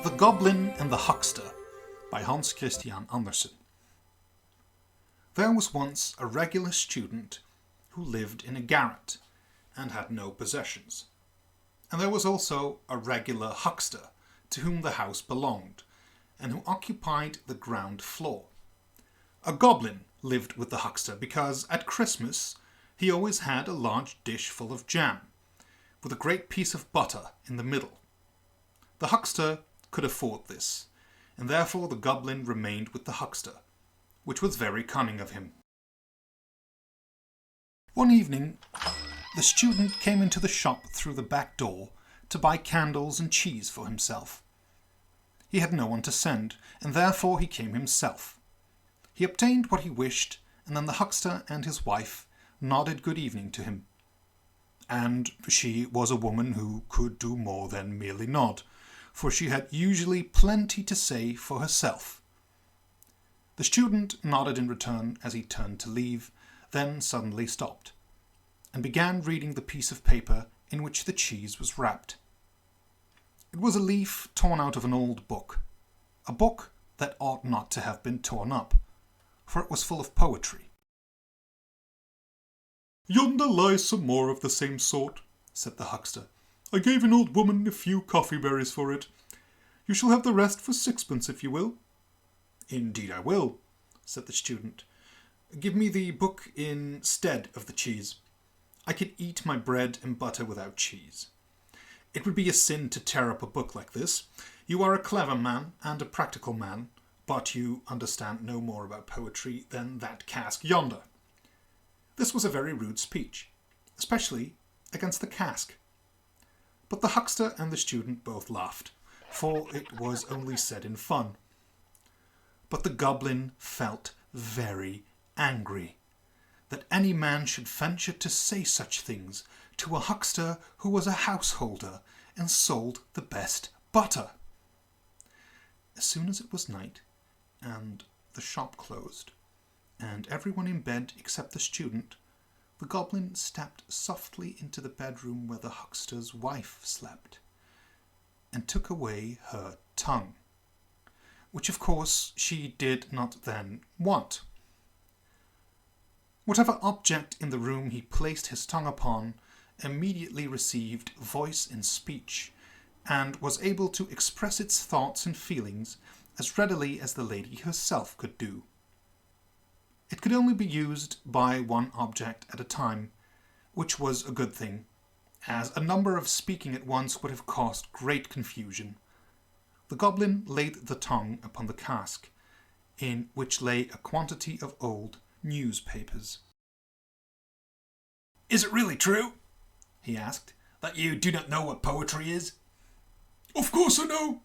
The Goblin and the Huckster by Hans Christian Andersen. There was once a regular student who lived in a garret and had no possessions. And there was also a regular huckster to whom the house belonged and who occupied the ground floor. A goblin lived with the huckster because at Christmas he always had a large dish full of jam with a great piece of butter in the middle. The huckster could afford this, and therefore the goblin remained with the huckster, which was very cunning of him. One evening, the student came into the shop through the back door to buy candles and cheese for himself. He had no one to send, and therefore he came himself. He obtained what he wished, and then the huckster and his wife nodded good evening to him. And she was a woman who could do more than merely nod, for she had usually plenty to say for herself. The student nodded in return as he turned to leave, then suddenly stopped, and began reading the piece of paper in which the cheese was wrapped. It was a leaf torn out of an old book, a book that ought not to have been torn up, for it was full of poetry. "Yonder lies some more of the same sort," said the huckster. "I gave an old woman a few coffee berries for it. You shall have the rest for 6pence if you will." "Indeed I will," said the student. "Give me the book instead of the cheese. I can eat my bread and butter without cheese. It would be a sin to tear up a book like this. You are a clever man and a practical man, but you understand no more about poetry than that cask yonder." This was a very rude speech, especially against the cask. But the huckster and the student both laughed, for it was only said in fun. But the goblin felt very angry that any man should venture to say such things to a huckster who was a householder and sold the best butter. As soon as it was night, and the shop closed, and everyone in bed except the student, the goblin stepped softly into the bedroom where the huckster's wife slept, and took away her tongue, which of course she did not then want. Whatever object in the room he placed his tongue upon immediately received voice and speech, and was able to express its thoughts and feelings as readily as the lady herself could do. It could only be used by one object at a time, which was a good thing, as a number of speaking at once would have caused great confusion. The goblin laid the tongue upon the cask, in which lay a quantity of old newspapers. "Is it really true," he asked, "that you do not know what poetry is?" "Of course I know,"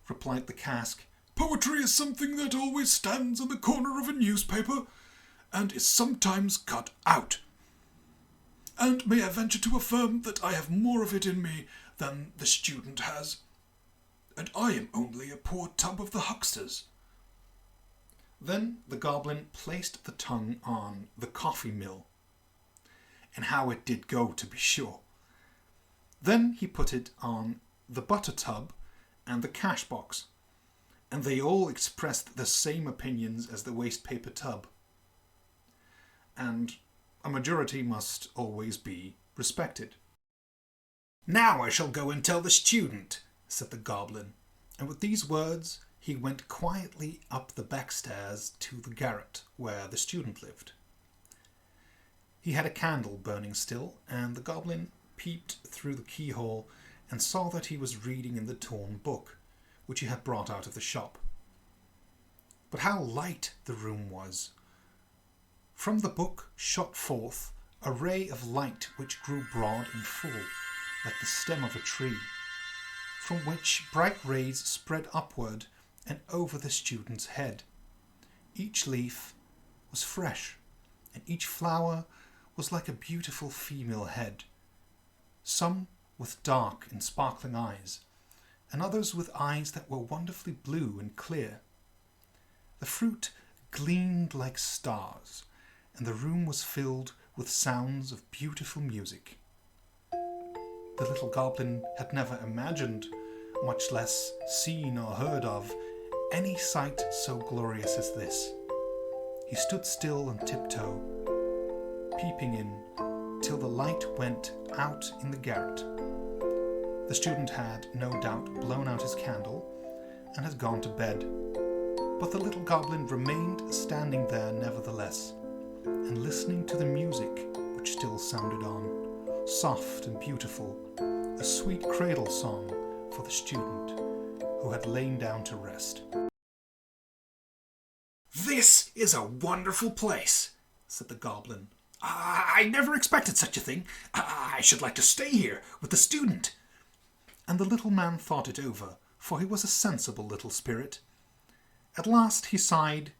replied the cask. "Poetry is something that always stands in the corner of a newspaper and is sometimes cut out. And may I venture to affirm that I have more of it in me than the student has. And I am only a poor tub of the huckster's." Then the goblin placed the tongue on the coffee mill. And how it did go, to be sure. Then he put it on the butter tub and the cash box, and they all expressed the same opinions as the waste paper tub. And a majority must always be respected. "Now I shall go and tell the student," said the goblin, and with these words he went quietly up the back stairs to the garret where the student lived. He had a candle burning still, and the goblin peeped through the keyhole and saw that he was reading in the torn book, which he had brought out of the shop. But how light the room was! From the book shot forth a ray of light which grew broad and full, like the stem of a tree, from which bright rays spread upward and over the student's head. Each leaf was fresh, and each flower was like a beautiful female head, some with dark and sparkling eyes, and others with eyes that were wonderfully blue and clear. The fruit gleamed like stars, and the room was filled with sounds of beautiful music. The little goblin had never imagined much less seen or heard of, any sight so glorious as this. He stood still on tiptoe, peeping in, till the light went out in the garret. The student had, no doubt, blown out his candle and had gone to bed, but the little goblin remained standing there nevertheless, and listening to the music which still sounded on, soft and beautiful, a sweet cradle song for the student who had lain down to rest. "This is a wonderful place," said the goblin. "I never expected such a thing. I should like to stay here with the student." And the little man thought it over, for he was a sensible little spirit. At last he sighed,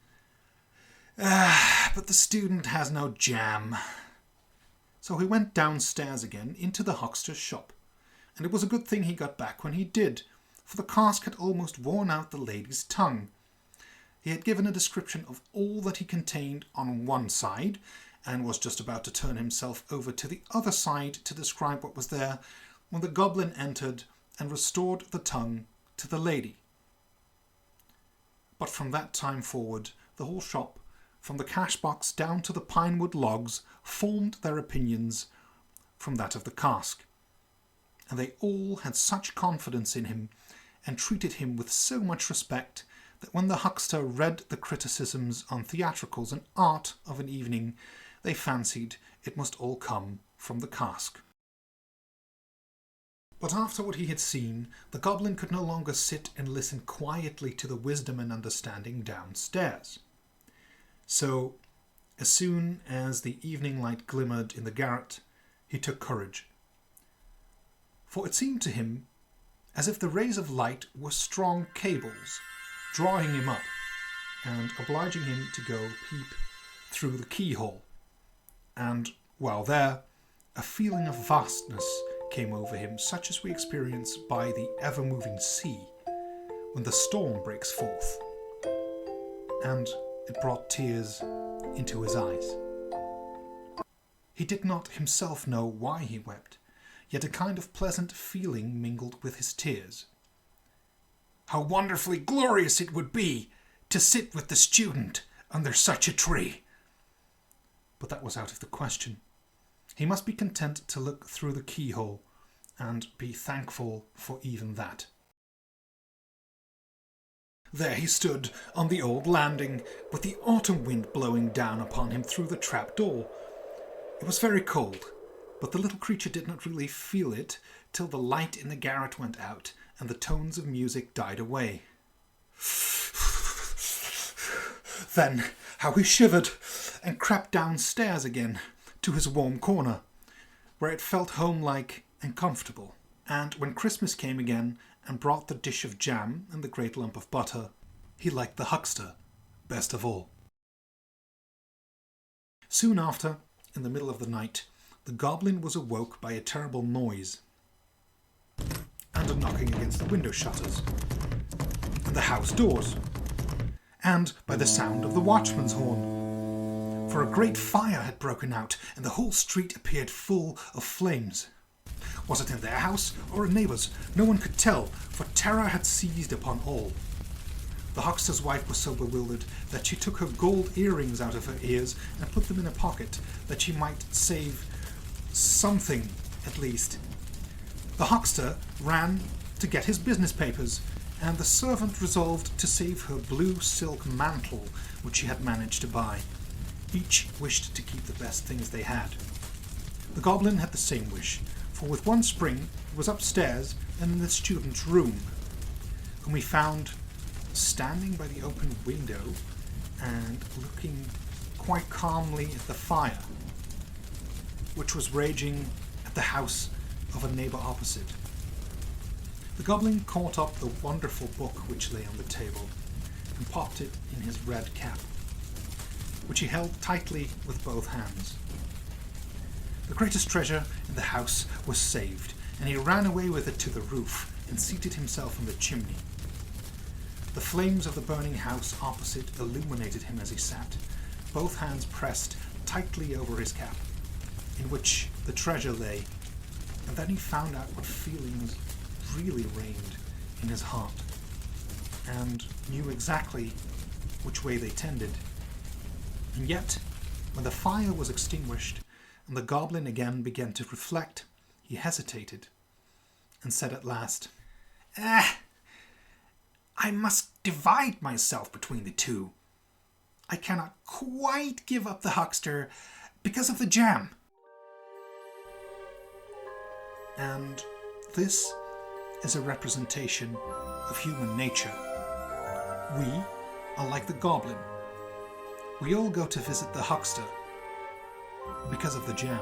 "But the student has no jam." So he went downstairs again into the huckster's shop, and it was a good thing he got back when he did, for the cask had almost worn out the lady's tongue. He had given a description of all that he contained on one side, and was just about to turn himself over to the other side to describe what was there, when the goblin entered and restored the tongue to the lady. But from that time forward, the whole shop, from the cash-box down to the pine-wood logs, formed their opinions from that of the cask, and they all had such confidence in him, and treated him with so much respect, that when the huckster read the criticisms on theatricals and art of an evening, they fancied it must all come from the cask. But after what he had seen, the goblin could no longer sit and listen quietly to the wisdom and understanding downstairs. So, as soon as the evening light glimmered in the garret, he took courage. For it seemed to him as if the rays of light were strong cables, drawing him up and obliging him to go peep through the keyhole. And while there, a feeling of vastness came over him, such as we experience by the ever-moving sea when the storm breaks forth, and it brought tears into his eyes. He did not himself know why he wept, yet a kind of pleasant feeling mingled with his tears. How wonderfully glorious it would be to sit with the student under such a tree! But that was out of the question. He must be content to look through the keyhole, and be thankful for even that. There he stood on the old landing, with the autumn wind blowing down upon him through the trap door. It was very cold, but the little creature did not really feel it till the light in the garret went out and the tones of music died away. Then how he shivered and crept downstairs again to his warm corner, where it felt home-like and comfortable. And when Christmas came again and brought the dish of jam and the great lump of butter, he liked the huckster best of all. Soon after, in the middle of the night, the goblin was awoke by a terrible noise, and a knocking against the window shutters, and the house doors, and by the sound of the watchman's horn. For a great fire had broken out, and the whole street appeared full of flames. Was it in their house or a neighbour's? No one could tell, for terror had seized upon all. The huckster's wife was so bewildered that she took her gold earrings out of her ears and put them in a pocket, that she might save something at least. The huckster ran to get his business papers, and the servant resolved to save her blue silk mantle, which she had managed to buy. Each wished to keep the best things they had. The goblin had the same wish, for with one spring he was upstairs and in the student's room, whom he found standing by the open window and looking quite calmly at the fire, which was raging at the house of a neighbour opposite. The goblin caught up the wonderful book which lay on the table and popped it in his red cap, which he held tightly with both hands. The greatest treasure in the house was saved, and he ran away with it to the roof and seated himself on the chimney. The flames of the burning house opposite illuminated him as he sat, both hands pressed tightly over his cap, in which the treasure lay, and then he found out what feelings really reigned in his heart and knew exactly which way they tended. And yet, when the fire was extinguished and the goblin again began to reflect, he hesitated and said at last, I must divide myself between the two. I cannot quite give up the huckster because of the jam. And this is a representation of human nature. We are like the goblin. We all go to visit the huckster because of the jam.